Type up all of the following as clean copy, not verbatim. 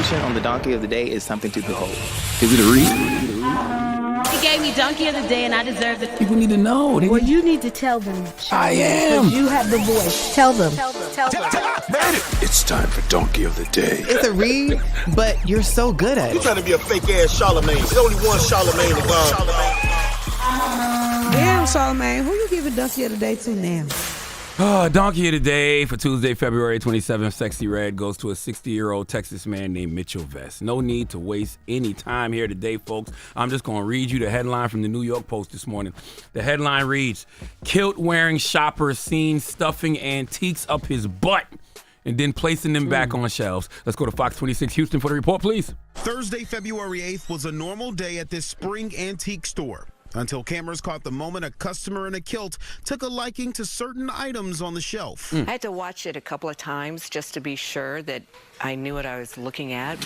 execution on the donkey of the day is something to behold. Is it a read? He gave me donkey of the day, and I deserve it. People need to know. Well, you need to tell them. I am. Because you have the voice. Tell them. It's time for Donkey of the Day. It's a read, but you're so good at it. You trying to be a fake ass Charlamagne. There's only one Charlamagne to go. Damn, Charlamagne, who you giving Donkey of the Day to now? Donkey of the Day for Tuesday, February 27th, Sexy Red goes to a 60-year-old Texas man named Mitchell Vest. No need to waste any time here today, folks. I'm just going to read you the headline from the New York Post this morning. The headline reads, Kilt-Wearing shopper seen stuffing antiques up his butt and then placing them back on shelves. Let's go to Fox 26 Houston for the report, please. Thursday, February 8th was a normal day at this spring antique store, until cameras caught the moment a customer in a kilt took a liking to certain items on the shelf. I had to watch it a couple of times just to be sure that I knew what I was looking at.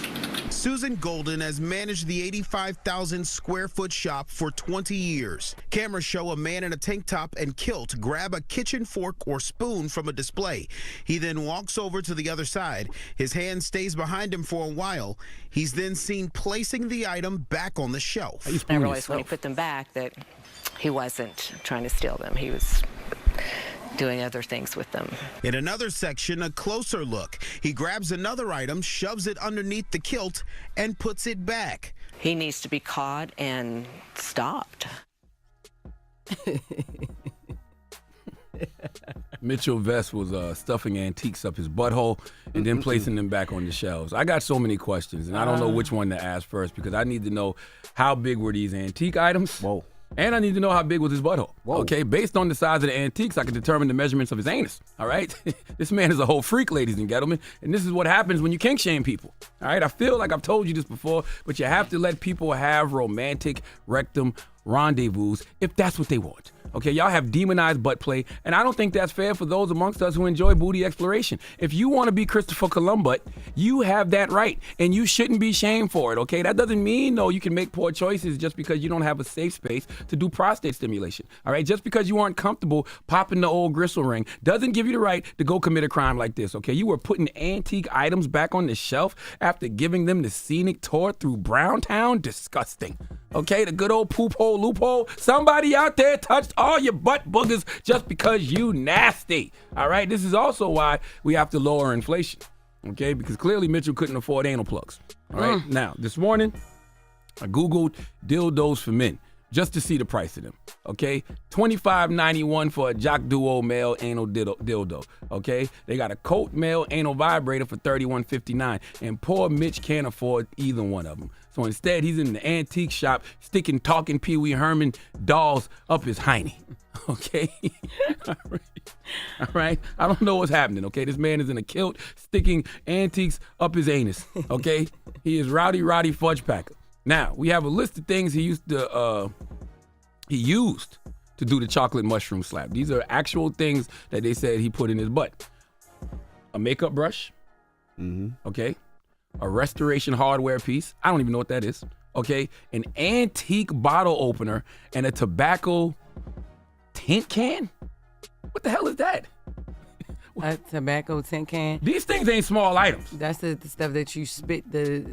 Susan Golden has managed the 85,000 square foot shop for 20 years. Cameras show a man in a tank top and kilt grab a kitchen fork or spoon from a display. He then walks over to the other side. His hand stays behind him for a while. He's then seen placing the item back on the shelf. I realized when he put them back that he wasn't trying to steal them. He was doing other things with them. In another section, a closer look. He grabs another item, shoves it underneath the kilt, and puts it back. He needs to be caught and stopped. Mitchell Vest was stuffing antiques up his butthole and then placing them back on the shelves. I got so many questions, and I don't know which one to ask first because I need to know how big were these antique items? Whoa. And I need to know how big was his butthole. Whoa. Okay, based on the size of the antiques, I can determine the measurements of his anus. All right? This man is a whole freak, ladies and gentlemen, and this is what happens when you kink shame people. All right? I feel like I've told you this before, but you have to let people have romantic rectum rendezvous if that's what they want. Okay, y'all have demonized butt play, and I don't think that's fair for those amongst us who enjoy booty exploration. If you want to be Christopher Columbus, you have that right, and you shouldn't be shamed for it, okay? That doesn't mean, no, you can make poor choices just because you don't have a safe space to do prostate stimulation, all right? Just because you aren't comfortable popping the old gristle ring doesn't give you the right to go commit a crime like this, okay? You were putting antique items back on the shelf after giving them the scenic tour through Browntown? Disgusting, okay? The good old poop hole loophole. Somebody out there touched all your butt boogers just because you nasty. All right, this is also why we have to lower inflation, okay? Because clearly Mitchell couldn't afford anal plugs. All right, now this morning I Googled dildos for men just to see the price of them, okay? $25.91 for a Jock Duo male anal dildo, okay? They got a Colt male anal vibrator for $31.59, and poor Mitch can't afford either one of them. So instead, he's in the antique shop sticking talking Pee Wee Herman dolls up his hiney, okay? All right? I don't know what's happening, okay? This man is in a kilt sticking antiques up his anus, okay? He is Rowdy Roddy Fudge Packer. Now, we have a list of things he used to do the chocolate mushroom slap. These are actual things that they said he put in his butt. A makeup brush, okay? A restoration hardware piece. I don't even know what that is, okay? An antique bottle opener and a tobacco tint can? What the hell is that? A tobacco tin can. These things ain't small items. That's the stuff that you spit the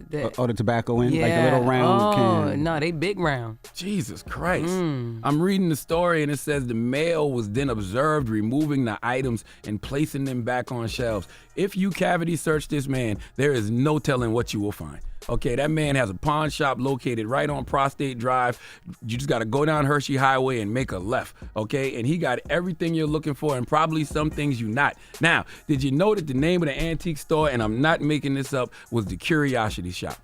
tobacco in? Yeah. Like the little round can? No, they big round. Jesus Christ. I'm reading the story and it says the male was then observed removing the items and placing them back on shelves. If you cavity search this man, there is no telling what you will find. Okay, that man has a pawn shop located right on Prostate Drive. You just got to go down Hershey Highway and make a left, okay? And he got everything you're looking for and probably some things you not. Now, did you know that the name of the antique store, and I'm not making this up, was the Curiosity Shop?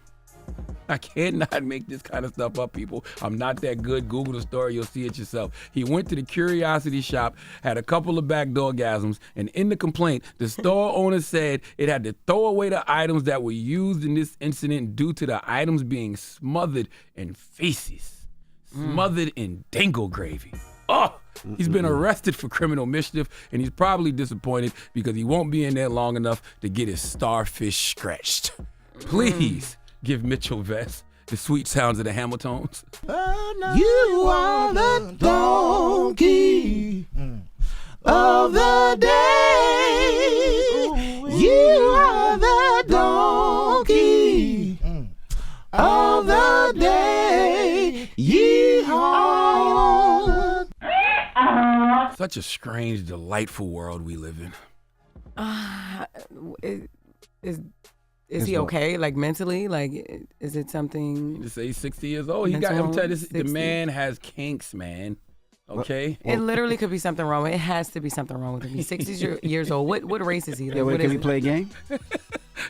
I cannot make this kind of stuff up, people. I'm not that good. Google the story. You'll see it yourself. He went to the Curiosity Shop, had a couple of backdoor gasms, and in the complaint, the store owner said it had to throw away the items that were used in this incident due to the items being smothered in feces, smothered in dingo gravy. Oh, he's been arrested for criminal mischief, and he's probably disappointed because he won't be in there long enough to get his starfish scratched. Please. Give Mitchell Vest the sweet sounds of the Hamiltons. You are the donkey of the day. You are the donkey Such a strange, delightful world we live in. Is he okay? Like mentally? Like, is it something? You just say he's 60 years old. He got. I'm telling you, the man has kinks, man. Okay. It literally could be something wrong. It has to be something wrong with him. He's 60 years old. What race is he? Like, Yeah, wait, can we play a game?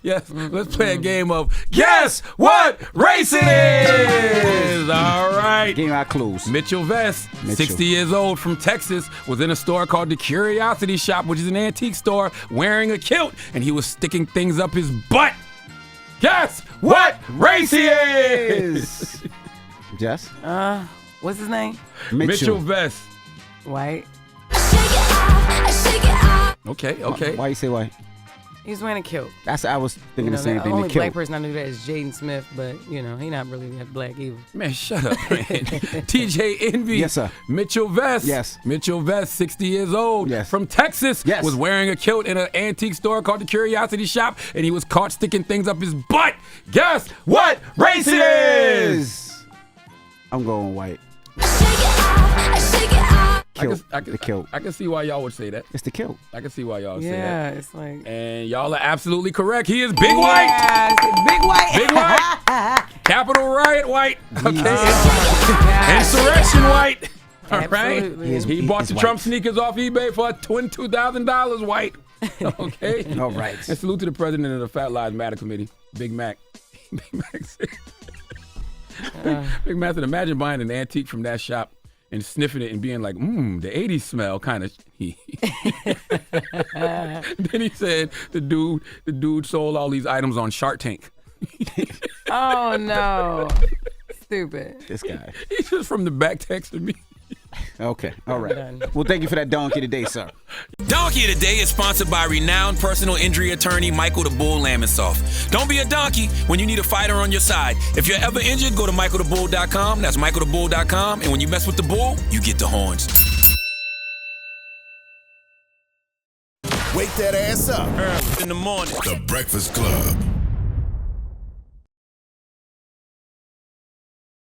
Yes, let's play a game of Guess What Race It Is! All right. Give me our clues. Mitchell Vest, 60 years old, from Texas, was in a store called the Curiosity Shop, which is an antique store, wearing a kilt, and he was sticking things up his butt. Guess what race he is! Jess? What's his name? Mitchell Vest. White. Okay. Why you say white? He's wearing a kilt. I was thinking the same thing. The only The black kilt. person I knew that is Jaden Smith, but he not really that black either. Man, shut up, man. TJ Envy. Yes, sir. Mitchell Vest. Yes. Mitchell Vest, 60 years old. Yes. From Texas. Yes. Was wearing a kilt in an antique store called the Curiosity Shop, and he was caught sticking things up his butt. Guess what race it is? I'm going white. Kilt. The kilt. I can see why y'all would say that. It's the kilt. I can see why y'all would say that. Yeah, it's like. And y'all are absolutely correct. He is big white. Yes, big white. Big white. Capital Riot white. Okay. Insurrection white. All right. Absolutely. He bought the white. Trump sneakers off eBay for $22,000 white. Okay. All right. And salute to the president of the Fat Lives Matter Committee, Big Mack. Big Mack said, Big Mack said, imagine buying an antique from that shop and sniffing it and being like, the 80s smell kind of. Then he said the dude sold all these items on Shark Tank. Oh no. Stupid. This guy. He's just from the back texting me. Okay. All right. Well, thank you for that donkey today, sir. Donkey of the Day is sponsored by renowned personal injury attorney Michael the Bull Lamonsoff. Don't be a donkey when you need a fighter on your side. If you're ever injured, go to michaelthebull.com. That's michaelthebull.com. And when you mess with the bull, you get the horns. Wake that ass up. In the morning. The Breakfast Club.